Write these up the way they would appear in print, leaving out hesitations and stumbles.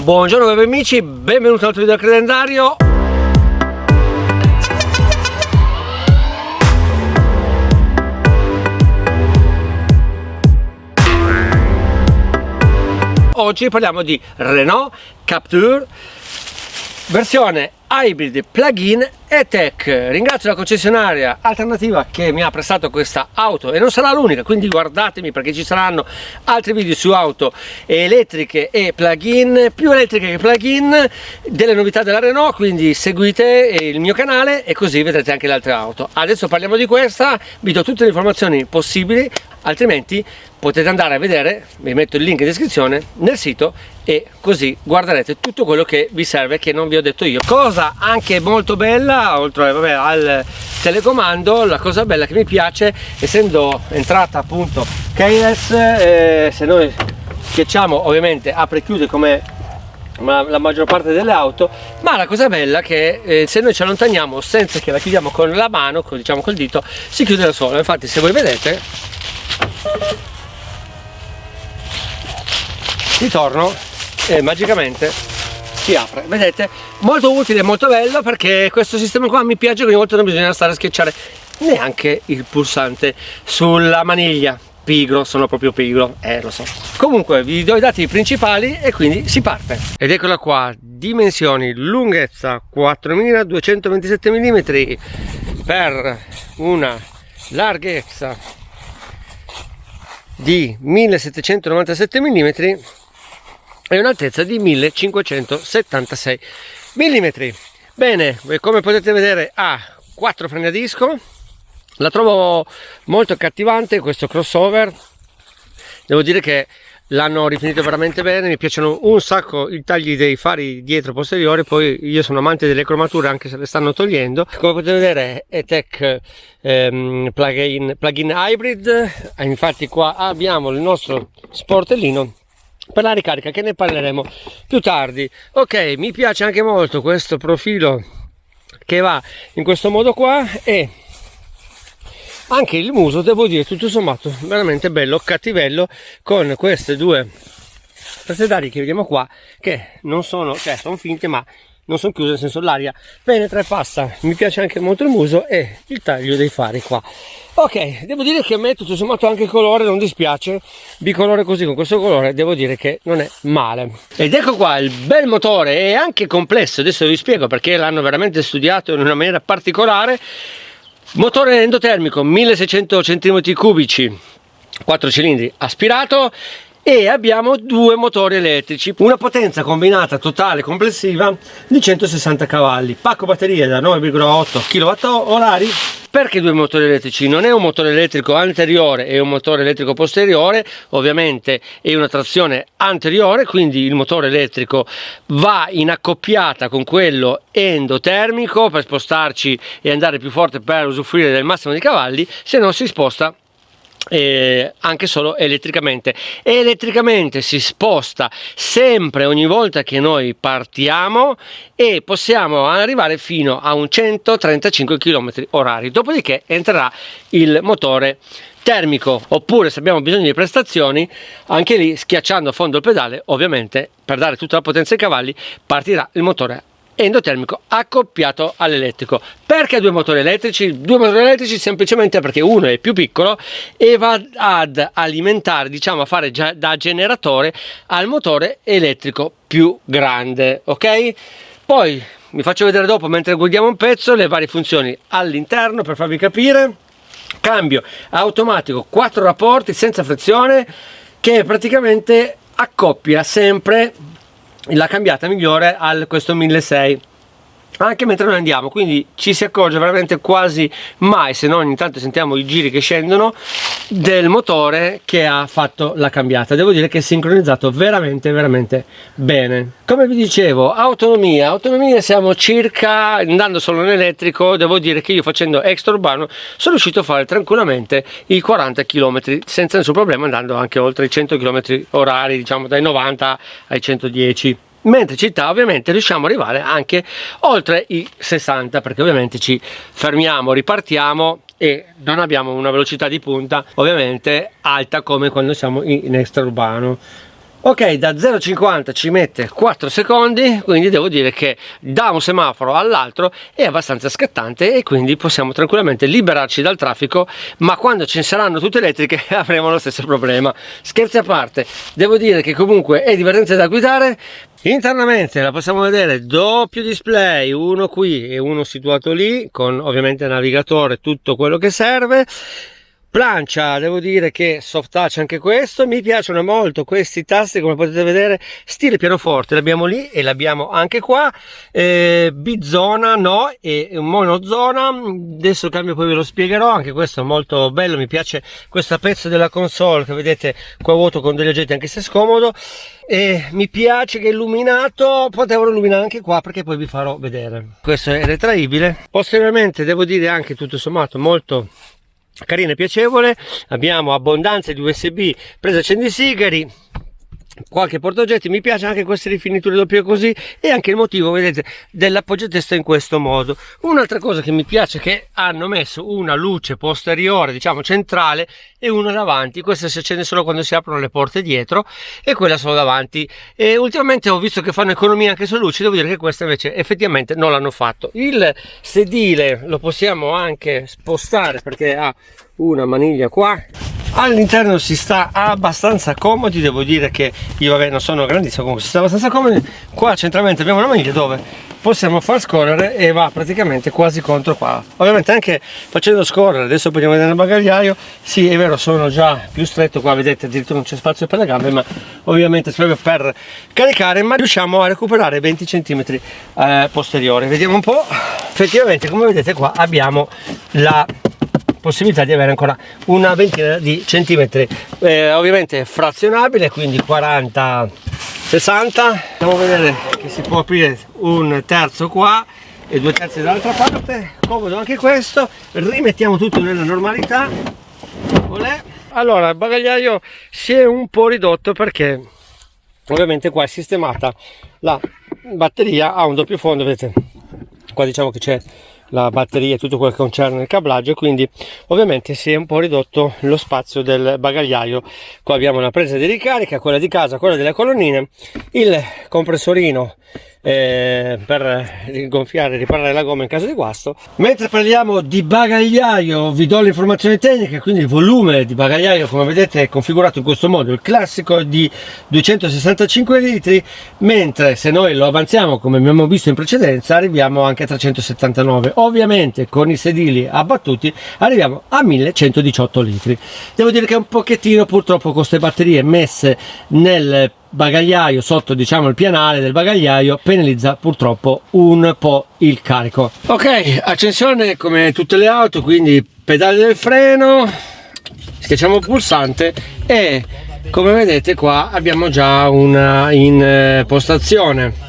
Buongiorno cari amici, benvenuti all'altro video del calendario. Oggi parliamo di Renault Captur versione hybrid plug-in e-tech. Ringrazio la concessionaria Alternativa che mi ha prestato questa auto e non sarà l'unica, quindi guardatemi perché ci saranno altri video su auto elettriche e plug-in, più elettriche che plug-in, delle novità della Renault, quindi seguite il mio canale e così vedrete anche le altre auto. Adesso parliamo di questa, vi do tutte le informazioni possibili, altrimenti potete andare a vedere, vi metto il link in descrizione, nel sito, e così guarderete tutto quello che vi serve che non vi ho detto io. Cosa anche molto bella, oltre al telecomando, la cosa bella che mi piace, essendo entrata appunto keyless, se noi schiacciamo ovviamente apre e chiude come la maggior parte delle auto, ma la cosa bella è che se noi ci allontaniamo senza che la chiudiamo con la mano, diciamo col dito, si chiude da sola. Infatti se voi vedete, ritorno e magicamente si apre, vedete, molto utile, molto bello, perché questo sistema qua mi piace, ogni volta non bisogna stare a schiacciare neanche il pulsante sulla maniglia. Pigro, sono proprio pigro, lo so. Comunque vi do i dati principali e quindi si parte. Ed eccola qua, dimensioni: lunghezza 4227 mm per una larghezza di 1797 mm e un'altezza di 1576 mm. Bene, come potete vedere ha 4 freni a disco. La trovo molto accattivante questo crossover, devo dire che l'hanno rifinito veramente bene, mi piacciono un sacco i tagli dei fari dietro posteriori, poi io sono amante delle cromature anche se le stanno togliendo. Come potete vedere e-tech plug-in hybrid, infatti qua abbiamo il nostro sportellino per la ricarica che ne parleremo più tardi. Ok, mi piace anche molto questo profilo che va in questo modo qua, e anche il muso devo dire tutto sommato veramente bello, cattivello, con queste due sedali che vediamo qua che non sono, cioè sono finte ma non sono chiuse, nel senso l'aria penetra e passa. Mi piace anche molto il muso e il taglio dei fari qua. Ok, devo dire che a me tutto sommato anche il colore non dispiace, bicolore così con questo colore devo dire che non è male. Ed ecco qua il bel motore, è anche complesso, adesso vi spiego perché l'hanno veramente studiato in una maniera particolare. Motore endotermico 1600 cm3, 4 cilindri aspirato, e abbiamo due motori elettrici, una potenza combinata totale complessiva di 160 cavalli, pacco batterie da 9,8 kWh. Perché due motori elettrici? Non è un motore elettrico anteriore e un motore elettrico posteriore, ovviamente è una trazione anteriore, quindi il motore elettrico va in accoppiata con quello endotermico per spostarci e andare più forte per usufruire del massimo di cavalli, se no si sposta anche solo elettricamente. Elettricamente si sposta sempre ogni volta che noi partiamo e possiamo arrivare fino a un 135 km/h, dopodiché entrerà il motore termico, oppure se abbiamo bisogno di prestazioni anche lì schiacciando a fondo il pedale, ovviamente per dare tutta la potenza ai cavalli partirà il motore endotermico accoppiato all'elettrico. Perché due motori elettrici? Due motori elettrici semplicemente perché uno è più piccolo e va ad alimentare, diciamo a fare già da generatore al motore elettrico più grande. Ok, poi vi faccio vedere dopo, mentre guidiamo un pezzo, le varie funzioni all'interno per farvi capire. Cambio automatico 4 rapporti senza frizione, che praticamente accoppia sempre la cambiata migliore al questo 1600 anche mentre noi andiamo, quindi ci si accorge veramente quasi mai, se non ogni tanto sentiamo i giri che scendono, del motore che ha fatto la cambiata. Devo dire che è sincronizzato veramente bene. Come vi dicevo, autonomia siamo circa, andando solo in elettrico, devo dire che io facendo extraurbano sono riuscito a fare tranquillamente i 40 km senza nessun problema, andando anche oltre i 100 km/h, diciamo dai 90 ai 110. Mentre città ovviamente riusciamo ad arrivare anche oltre i 60, perché ovviamente ci fermiamo, ripartiamo e non abbiamo una velocità di punta ovviamente alta come quando siamo in extraurbano. Ok, da 0,50 ci mette 4 secondi, quindi devo dire che da un semaforo all'altro è abbastanza scattante e quindi possiamo tranquillamente liberarci dal traffico, ma quando ci saranno tutte elettriche avremo lo stesso problema. Scherzi a parte, devo dire che comunque è divertente da guidare. Internamente la possiamo vedere, doppio display, uno qui e uno situato lì, con ovviamente navigatore, tutto quello che serve. Plancia, devo dire che soft touch anche questo, mi piacciono molto questi tasti, come potete vedere, stile pianoforte, l'abbiamo lì e l'abbiamo anche qua, bizona no, e monozona, adesso il cambio poi ve lo spiegherò, anche questo è molto bello, mi piace questo pezzo della console che vedete qua vuoto con degli oggetti anche se scomodo, e mi piace che è illuminato, potevano illuminare anche qua perché poi vi farò vedere. Questo è retraibile, posteriormente devo dire anche tutto sommato molto carina e piacevole, abbiamo abbondanza di USB, presa accendisigari, qualche portaoggetti, mi piace anche queste rifiniture doppie così e anche il motivo, vedete, dell'appoggiatesta in questo modo. Un'altra cosa che mi piace è che hanno messo una luce posteriore, diciamo centrale, e una davanti. Questa si accende solo quando si aprono le porte dietro e quella solo davanti, e ultimamente ho visto che fanno economia anche sulle luci, devo dire che questa invece effettivamente non l'hanno fatto. Il sedile lo possiamo anche spostare perché ha una maniglia qua. All'interno si sta abbastanza comodi, devo dire che io vabbè non sono grandissimo, comunque si sta abbastanza comodi. Qua centralmente abbiamo una maniglia dove possiamo far scorrere e va praticamente quasi contro qua, ovviamente anche facendo scorrere. Adesso vogliamo vedere il bagagliaio, sì è vero sono già più stretto qua, vedete addirittura non c'è spazio per le gambe, ma ovviamente serve per caricare, ma riusciamo a recuperare 20 cm posteriori. Vediamo un po', effettivamente come vedete qua abbiamo la possibilità di avere ancora una ventina di centimetri, ovviamente frazionabile, quindi 40 60. Andiamo a vedere che si può aprire un terzo qua e 2 terzi dall'altra parte, comodo anche questo. Rimettiamo tutto nella normalità. Olè. Allora il bagagliaio si è un po' ridotto perché ovviamente qua è sistemata la batteria, ha un doppio fondo, vedete qua, diciamo che c'è la batteria e tutto quello che concerne il cablaggio, quindi ovviamente si è un po' ridotto lo spazio del bagagliaio. Qua abbiamo la presa di ricarica, quella di casa, quella delle colonnine, il compressorino per gonfiare e riparare la gomma in caso di guasto. Mentre parliamo di bagagliaio vi do le informazioni tecniche, quindi il volume di bagagliaio come vedete è configurato in questo modo, il classico è di 265 litri, mentre se noi lo avanziamo come abbiamo visto in precedenza arriviamo anche a 379, ovviamente con i sedili abbattuti arriviamo a 1118 litri. Devo dire che un pochettino purtroppo con queste batterie messe nel bagagliaio sotto, diciamo il pianale del bagagliaio, penalizza purtroppo un po' il carico. Ok, accensione come tutte le auto, quindi pedale del freno, schiacciamo il pulsante e come vedete qua abbiamo già una impostazione.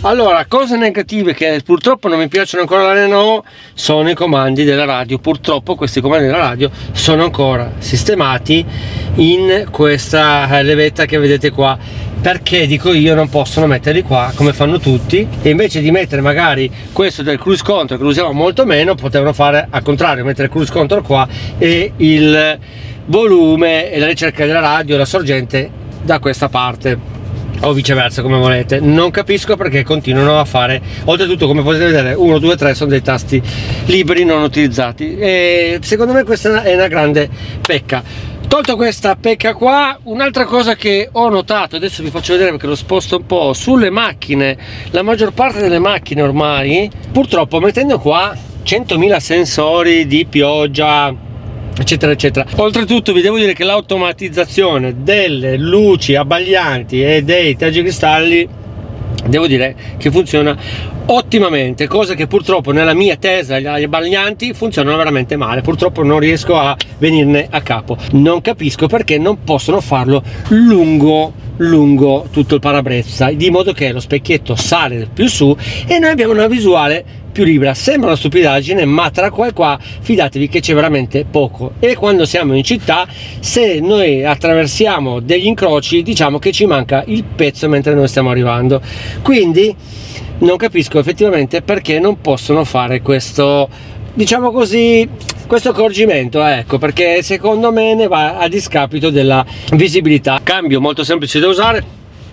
Allora, cose negative che purtroppo non mi piacciono ancora la Renault sono i comandi della radio. Purtroppo questi comandi della radio sono ancora sistemati in questa levetta che vedete qua, perché dico io non possono metterli qua come fanno tutti, e invece di mettere magari questo del cruise control che lo usiamo molto meno, potevano fare al contrario, mettere il cruise control qua e il volume e la ricerca della radio, la sorgente da questa parte, o viceversa, come volete. Non capisco perché continuano a fare, oltretutto come potete vedere 1 2 3 sono dei tasti liberi non utilizzati, e secondo me questa è una grande pecca. Tolto questa pecca qua, un'altra cosa che ho notato, adesso vi faccio vedere perché lo sposto un po', sulle macchine, la maggior parte delle macchine ormai purtroppo mettendo qua 100.000 sensori di pioggia eccetera eccetera. Oltretutto vi devo dire che l'automatizzazione delle luci abbaglianti e dei taggicristalli devo dire che funziona ottimamente, cosa che purtroppo nella mia Tesla gli abbaglianti funzionano veramente male, purtroppo non riesco a venirne a capo. Non capisco perché non possono farlo lungo tutto il parabrezza, di modo che lo specchietto sale più su e noi abbiamo una visuale più libera. Sembra una stupidaggine, ma tra qua e qua fidatevi che c'è veramente poco, e quando siamo in città, se noi attraversiamo degli incroci, diciamo che ci manca il pezzo mentre noi stiamo arrivando. Quindi non capisco effettivamente perché non possono fare questo, diciamo così, questo accorgimento, ecco, perché secondo me ne va a discapito della visibilità. Cambio molto semplice da usare: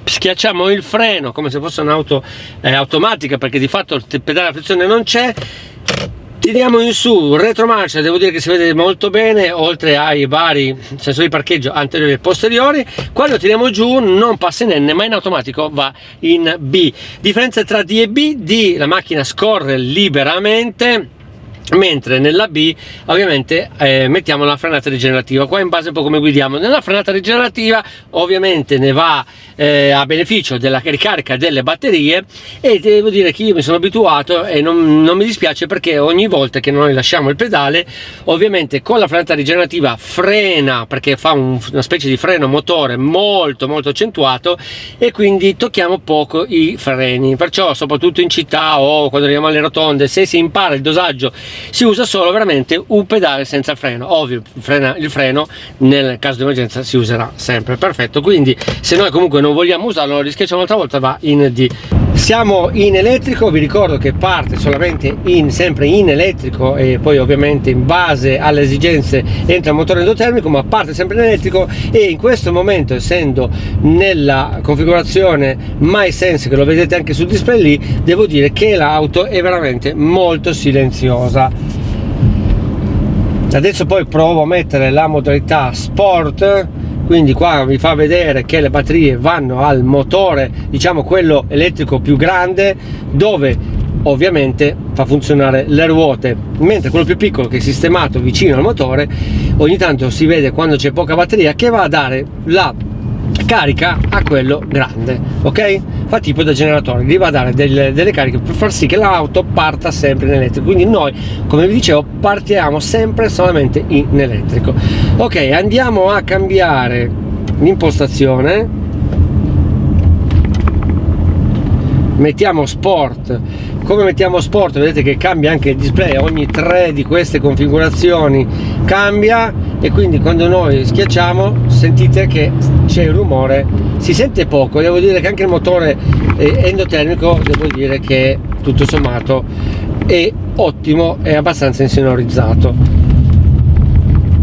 schiacciamo il freno come se fosse un'auto automatica, perché di fatto il pedale a frizione non c'è, tiriamo in su retromarcia, devo dire che si vede molto bene, oltre ai vari sensori di parcheggio anteriori e posteriori. Quando tiriamo giù non passa in N ma in automatico va in B. Differenza tra D e B: D, la macchina scorre liberamente, mentre nella B ovviamente mettiamo la frenata rigenerativa. Qua in base un po' come guidiamo. Nella frenata rigenerativa ovviamente ne va a beneficio della ricarica delle batterie, e devo dire che io mi sono abituato e non mi dispiace, perché ogni volta che noi lasciamo il pedale, ovviamente con la frenata rigenerativa frena, perché fa una specie di freno motore molto accentuato, e quindi tocchiamo poco i freni. Perciò soprattutto in città o quando arriviamo alle rotonde, se si impara il dosaggio, si usa solo veramente un pedale senza freno. Ovvio, il freno nel caso di emergenza si userà sempre. Perfetto. Quindi se noi comunque non vogliamo usarlo, lo rischiacciamo un'altra volta, va in D. Siamo in elettrico, vi ricordo che parte solamente sempre in elettrico, e poi ovviamente in base alle esigenze entra il motore endotermico, ma parte sempre in elettrico. E in questo momento, essendo nella configurazione MySense, che lo vedete anche sul display lì, devo dire che l'auto è veramente molto silenziosa. Adesso poi provo a mettere la modalità Sport, quindi qua vi fa vedere che le batterie vanno al motore, diciamo quello elettrico più grande, dove ovviamente fa funzionare le ruote, mentre quello più piccolo, che è sistemato vicino al motore, ogni tanto si vede quando c'è poca batteria che va a dare la carica a quello grande, ok? Fa tipo da generatore, gli va a dare delle cariche per far sì che l'auto parta sempre in elettrico. Quindi noi, come vi dicevo, partiamo sempre solamente in elettrico. Ok, andiamo a cambiare l'impostazione, mettiamo Sport. Come mettiamo Sport, vedete che cambia anche il display, ogni 3 di queste configurazioni cambia, e quindi quando noi schiacciamo sentite che c'è il rumore, si sente poco. Devo dire che anche il motore endotermico, devo dire che tutto sommato è ottimo, è abbastanza insonorizzato.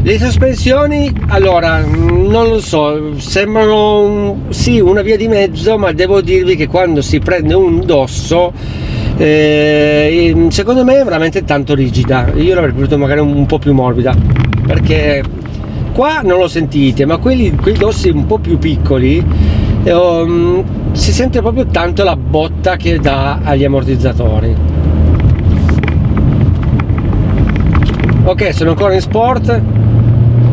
Le sospensioni, allora, non lo so, sembrano sì una via di mezzo, ma devo dirvi che quando si prende un dosso, secondo me è veramente tanto rigida. Io l'avrei preferito magari un po' più morbida, perché qua non lo sentite, ma quei dossi un po' più piccoli si sente proprio tanto la botta che dà agli ammortizzatori. Ok, sono ancora in Sport.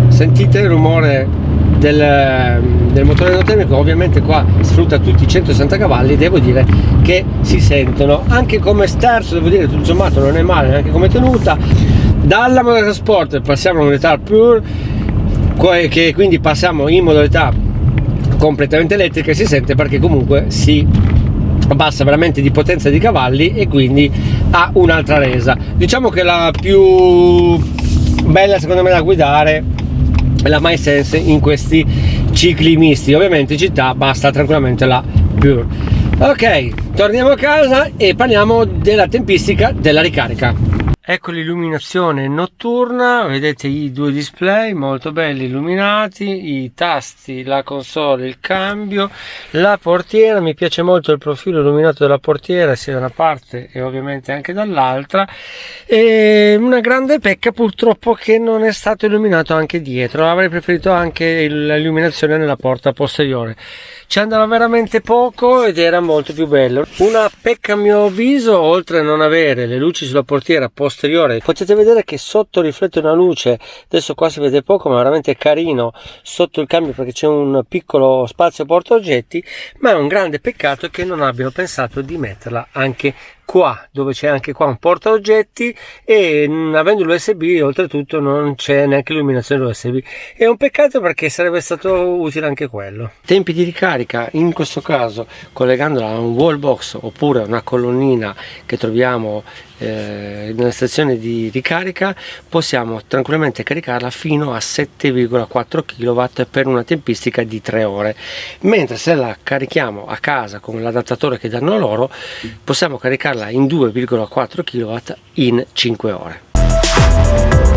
Sentite il rumore del motore endotermico, ovviamente qua sfrutta tutti i 160 cavalli, devo dire che si sentono. Anche come sterzo, devo dire, tutto sommato non è male, neanche come tenuta. Dalla modalità Sport passiamo alla modalità Pure, che quindi passiamo in modalità completamente elettrica, e si sente perché comunque si abbassa veramente di potenza di cavalli, e quindi ha un'altra resa. Diciamo che la più bella secondo me da guidare la MySense in questi cicli misti. Ovviamente in città basta tranquillamente la Pure. Ok, torniamo a casa e parliamo della tempistica della ricarica. Ecco l'illuminazione notturna, vedete i due display molto belli illuminati, i tasti, la console, il cambio, la portiera. Mi piace molto il profilo illuminato della portiera, sia da una parte e ovviamente anche dall'altra. E una grande pecca purtroppo che non è stato illuminato anche dietro, avrei preferito anche l'illuminazione nella porta posteriore. Ci andava veramente poco ed era molto più bello. Una pecca a mio avviso, oltre a non avere le luci sulla portiera posteriore, potete vedere che sotto riflette una luce, adesso qua si vede poco ma veramente carino sotto il cambio, perché c'è un piccolo spazio porta oggetti, ma è un grande peccato che non abbiano pensato di metterla anche qua, dove c'è anche qua un porta oggetti, e avendo l'USB oltretutto non c'è neanche illuminazione USB. È un peccato, perché sarebbe stato utile anche quello. Tempi di ricarica, in questo caso collegandola a un wall box oppure a una colonnina che troviamo nella stazione di ricarica, possiamo tranquillamente caricarla fino a 7,4 kW per una tempistica di 3 ore, mentre se la carichiamo a casa con l'adattatore che danno loro, possiamo caricarla in 2,4 kW in 5 ore.